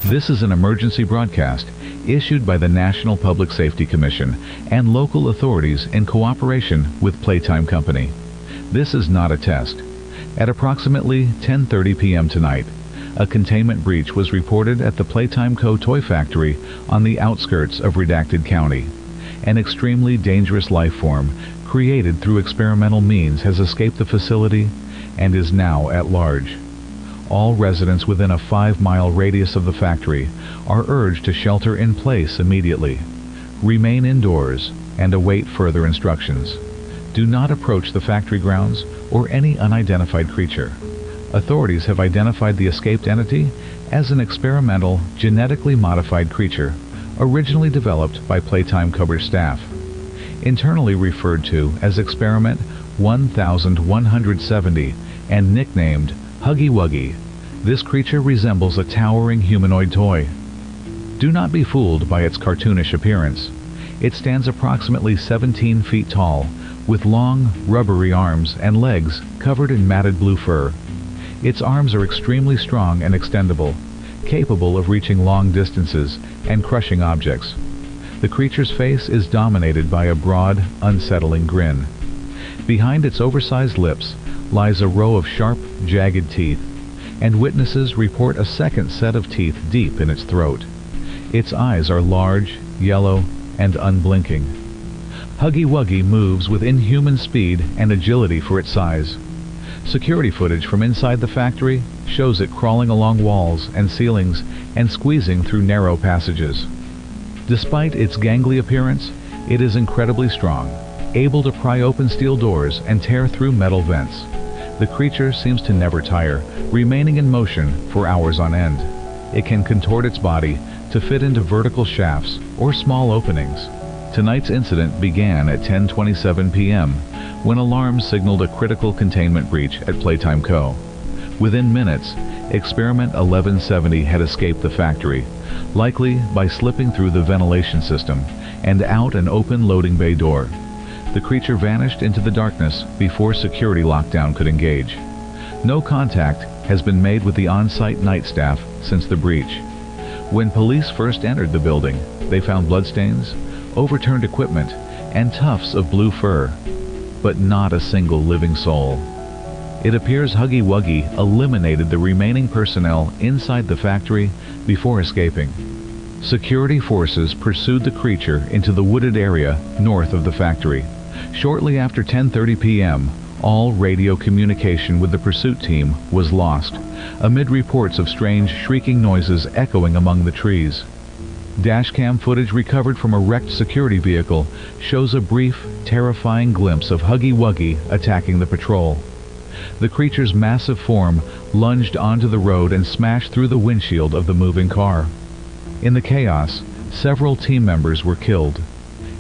This is an emergency broadcast issued by the National Public Safety Commission and local authorities in cooperation with Playtime Company. This is not a test. At approximately 10:30 p.m. tonight, a containment breach was reported at the Playtime Co. toy factory on the outskirts of Redacted County. An extremely dangerous life form created through experimental means has escaped the facility and is now at large. All residents within a 5-mile radius of the factory are urged to shelter in place immediately. Remain indoors and await further instructions. Do not approach the factory grounds or any unidentified creature. Authorities have identified the escaped entity as an experimental, genetically modified creature originally developed by Playtime Co. staff. Internally referred to as Experiment 1170 and nicknamed Huggy Wuggy, this creature resembles a towering humanoid toy. Do not be fooled by its cartoonish appearance. It stands approximately 17 feet tall, with long, rubbery arms and legs covered in matted blue fur. Its arms are extremely strong and extendable, capable of reaching long distances and crushing objects. The creature's face is dominated by a broad, unsettling grin. Behind its oversized lips lies a row of sharp, jagged teeth, and witnesses report a second set of teeth deep in its throat. Its eyes are large, yellow, and unblinking. Huggy Wuggy moves with inhuman speed and agility for its size. Security footage from inside the factory shows it crawling along walls and ceilings and squeezing through narrow passages. Despite its gangly appearance, it is incredibly strong, able to pry open steel doors and tear through metal vents. The creature seems to never tire, remaining in motion for hours on end. It can contort its body to fit into vertical shafts or small openings. Tonight's incident began at 10:27 p.m. when alarms signaled a critical containment breach at Playtime Co. Within minutes, Experiment 1170 had escaped the factory, likely by slipping through the ventilation system and out an open loading bay door. The creature vanished into the darkness before security lockdown could engage. No contact has been made with the on-site night staff since the breach. When police first entered the building, they found bloodstains, overturned equipment, and tufts of blue fur, but not a single living soul. It appears Huggy Wuggy eliminated the remaining personnel inside the factory before escaping. Security forces pursued the creature into the wooded area north of the factory. Shortly after 10:30 p.m., all radio communication with the pursuit team was lost, amid reports of strange shrieking noises echoing among the trees. Dashcam footage recovered from a wrecked security vehicle shows a brief, terrifying glimpse of Huggy Wuggy attacking the patrol. The creature's massive form lunged onto the road and smashed through the windshield of the moving car. In the chaos, several team members were killed.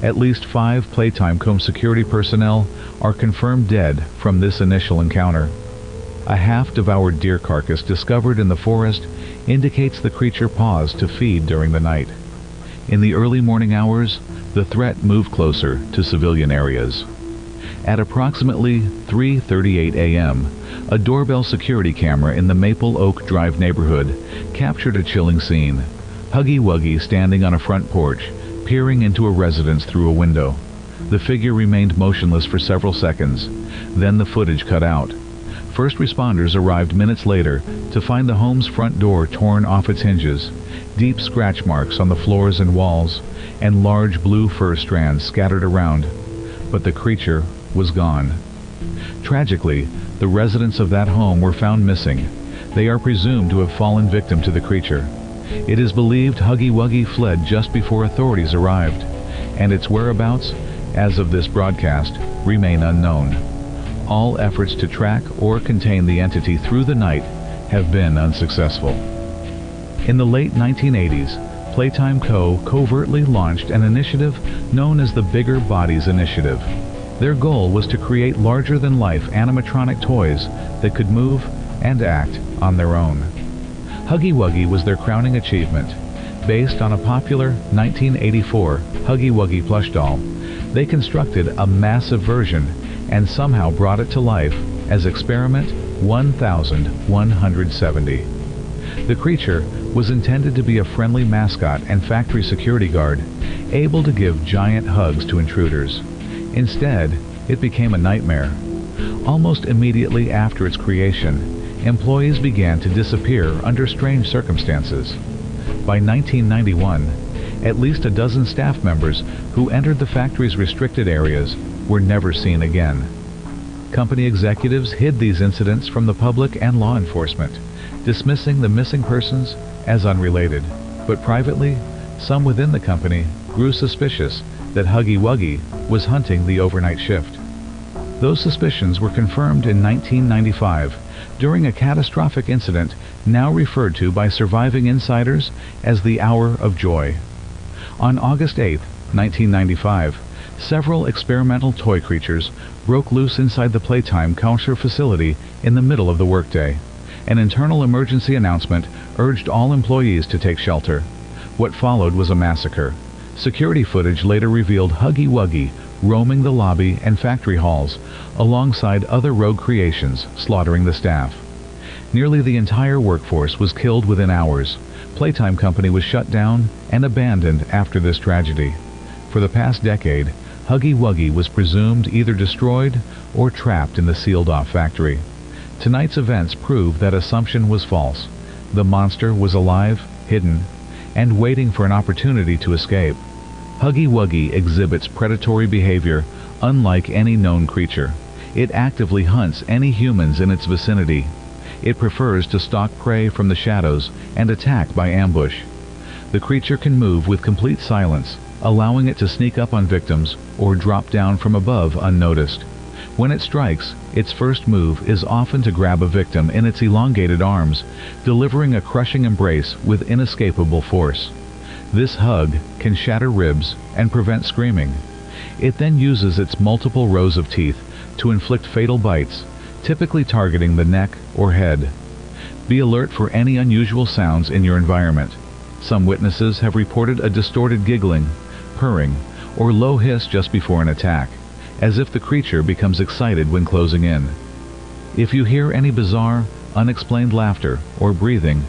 At least 5 Playtime Co. security personnel are confirmed dead from this initial encounter. A half-devoured deer carcass discovered in the forest indicates the creature paused to feed during the night. In the early morning hours, the threat moved closer to civilian areas. At approximately 3:38 a.m., a doorbell security camera in the Maple Oak Drive neighborhood captured a chilling scene. Huggy Wuggy standing on a front porch, peering into a residence through a window. The figure remained motionless for several seconds. Then the footage cut out. First responders arrived minutes later to find the home's front door torn off its hinges, deep scratch marks on the floors and walls, and large blue fur strands scattered around. But the creature was gone. Tragically, the residents of that home were found missing. They are presumed to have fallen victim to the creature. It is believed Huggy Wuggy fled just before authorities arrived, and its whereabouts, as of this broadcast, remain unknown. All efforts to track or contain the entity through the night have been unsuccessful. In the late 1980s, Playtime Co. covertly launched an initiative known as the Bigger Bodies Initiative. Their goal was to create larger-than-life animatronic toys that could move and act on their own. Huggy Wuggy was their crowning achievement. Based on a popular 1984 Huggy Wuggy plush doll, they constructed a massive version and somehow brought it to life as Experiment 1170. The creature was intended to be a friendly mascot and factory security guard, able to give giant hugs to intruders. Instead, it became a nightmare. Almost immediately after its creation, employees began to disappear under strange circumstances. By 1991, at least a dozen staff members who entered the factory's restricted areas were never seen again. Company executives hid these incidents from the public and law enforcement, dismissing the missing persons as unrelated. But privately, some within the company grew suspicious that Huggy Wuggy was hunting the overnight shift. Those suspicions were confirmed in 1995 during a catastrophic incident now referred to by surviving insiders as the Hour of Joy. On August 8, 1995, several experimental toy creatures broke loose inside the Playtime Co facility in the middle of the workday. An internal emergency announcement urged all employees to take shelter. What followed was a massacre. Security footage later revealed Huggy Wuggy roaming the lobby and factory halls alongside other rogue creations, slaughtering the staff. Nearly the entire workforce was killed within hours. Playtime Company was shut down and abandoned after this tragedy. For the past decade, Huggy Wuggy was presumed either destroyed or trapped in the sealed-off factory. Tonight's events prove that assumption was false. The monster was alive, hidden, and waiting for an opportunity to escape. Huggy Wuggy exhibits predatory behavior unlike any known creature. It actively hunts any humans in its vicinity. It prefers to stalk prey from the shadows and attack by ambush. The creature can move with complete silence, allowing it to sneak up on victims or drop down from above unnoticed. When it strikes, its first move is often to grab a victim in its elongated arms, delivering a crushing embrace with inescapable force. This hug can shatter ribs and prevent screaming. It then uses its multiple rows of teeth to inflict fatal bites, typically targeting the neck or head. Be alert for any unusual sounds in your environment. Some witnesses have reported a distorted giggling, purring, or low hiss just before an attack, as if the creature becomes excited when closing in. If you hear any bizarre, unexplained laughter or breathing,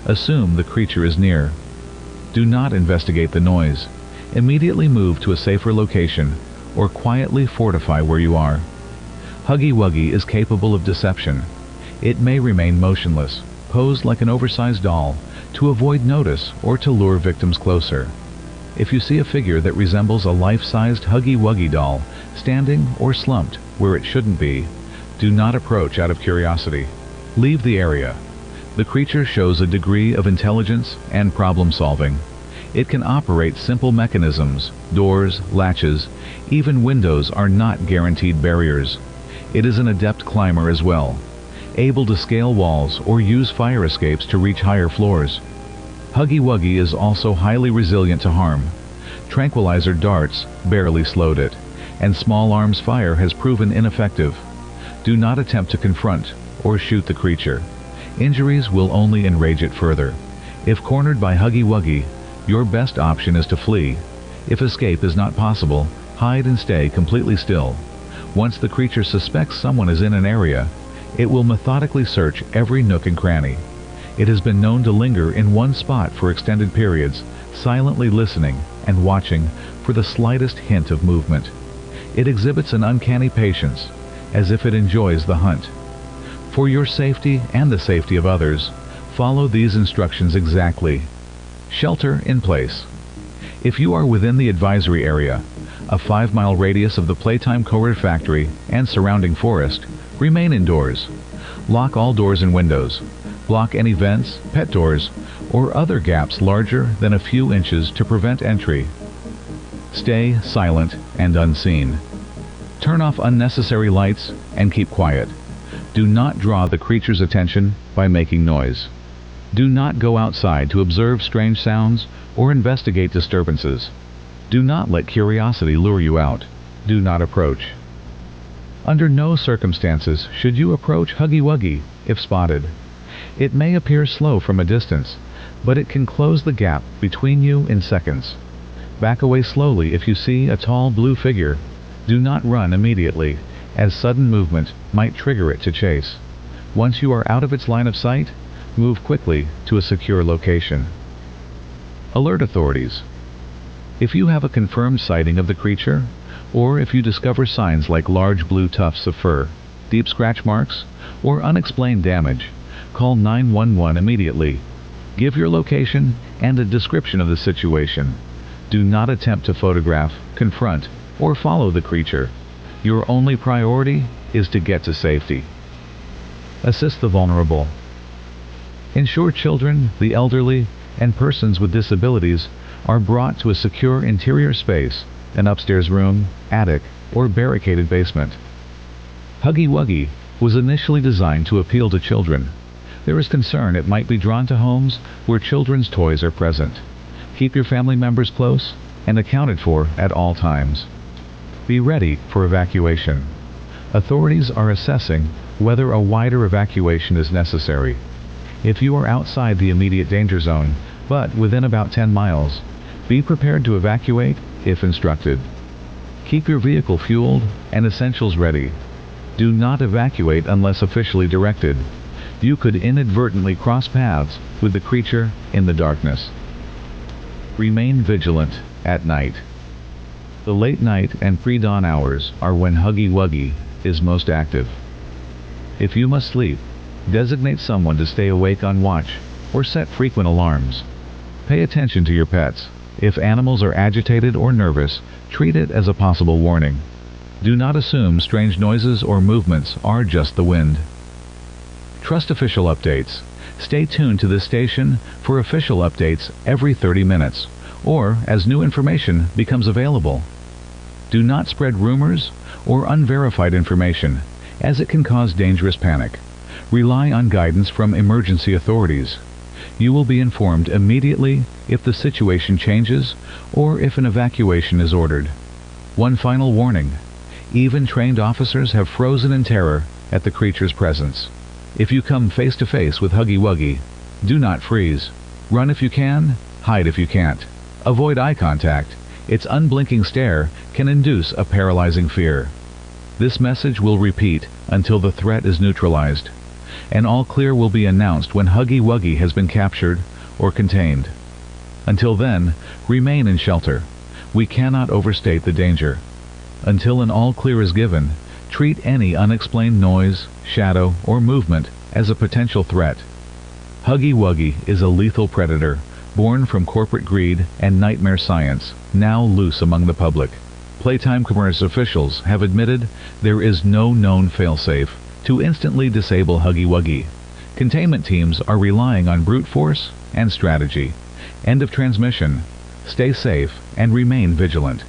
assume the creature is near. Do not investigate the noise. Immediately move to a safer location or quietly fortify where you are. Huggy Wuggy is capable of deception. It may remain motionless, posed like an oversized doll, to avoid notice or to lure victims closer. If you see a figure that resembles a life-sized Huggy Wuggy doll, standing or slumped where it shouldn't be, do not approach out of curiosity. Leave the area. The creature shows a degree of intelligence and problem-solving. It can operate simple mechanisms. Doors, latches, even windows are not guaranteed barriers. It is an adept climber as well, able to scale walls or use fire escapes to reach higher floors. Huggy Wuggy is also highly resilient to harm. Tranquilizer darts barely slowed it, and small arms fire has proven ineffective. Do not attempt to confront or shoot the creature. Injuries will only enrage it further. If cornered by Huggy Wuggy, your best option is to flee. If escape is not possible, hide and stay completely still. Once the creature suspects someone is in an area, it will methodically search every nook and cranny. It has been known to linger in one spot for extended periods, silently listening and watching for the slightest hint of movement. It exhibits an uncanny patience, as if it enjoys the hunt. For your safety and the safety of others, follow these instructions exactly. Shelter in place. If you are within the advisory area, a 5-mile radius of the Playtime Co factory and surrounding forest, remain indoors. Lock all doors and windows. Block any vents, pet doors, or other gaps larger than a few inches to prevent entry. Stay silent and unseen. Turn off unnecessary lights and keep quiet. Do not draw the creature's attention by making noise. Do not go outside to observe strange sounds or investigate disturbances. Do not let curiosity lure you out. Do not approach. Under no circumstances should you approach Huggy Wuggy if spotted. It may appear slow from a distance, but it can close the gap between you in seconds. Back away slowly if you see a tall blue figure. Do not run immediately, as sudden movement might trigger it to chase. Once you are out of its line of sight, Move quickly to a secure location. Alert authorities. If you have a confirmed sighting of the creature, or if you discover signs like large blue tufts of fur, deep scratch marks, or unexplained damage, call 911 immediately. Give your location and a description of the situation. Do not attempt to photograph, confront, or follow the creature. Your only priority is to get to safety. Assist the vulnerable. Ensure children, the elderly, and persons with disabilities are brought to a secure interior space, an upstairs room, attic, or barricaded basement. Huggy Wuggy was initially designed to appeal to children. There is concern it might be drawn to homes where children's toys are present. Keep your family members close and accounted for at all times. Be ready for evacuation. Authorities are assessing whether a wider evacuation is necessary. If you are outside the immediate danger zone, but within about 10 miles, be prepared to evacuate if instructed. Keep your vehicle fueled and essentials ready. Do not evacuate unless officially directed. You could inadvertently cross paths with the creature in the darkness. Remain vigilant at night. The late night and pre-dawn hours are when Huggy Wuggy is most active. If you must sleep, designate someone to stay awake on watch or set frequent alarms. Pay attention to your pets. If animals are agitated or nervous, treat it as a possible warning. Do not assume strange noises or movements are just the wind. Trust official updates. Stay tuned to this station for official updates every 30 minutes, or as new information becomes available. Do not spread rumors or unverified information, as it can cause dangerous panic. Rely on guidance from emergency authorities. You will be informed immediately if the situation changes or if an evacuation is ordered. One final warning. Even trained officers have frozen in terror at the creature's presence. If you come face to face with Huggy Wuggy, do not freeze. Run if you can, hide if you can't. Avoid eye contact. Its unblinking stare can induce a paralyzing fear. This message will repeat until the threat is neutralized. An all clear will be announced when Huggy Wuggy has been captured or contained. Until then, remain in shelter. We cannot overstate the danger. Until an all clear is given, treat any unexplained noise, shadow, or movement as a potential threat. Huggy Wuggy is a lethal predator, born from corporate greed and nightmare science, now loose among the public. Playtime Commerce officials have admitted there is no known failsafe to instantly disable Huggy Wuggy. Containment teams are relying on brute force and strategy. End of transmission. Stay safe and remain vigilant.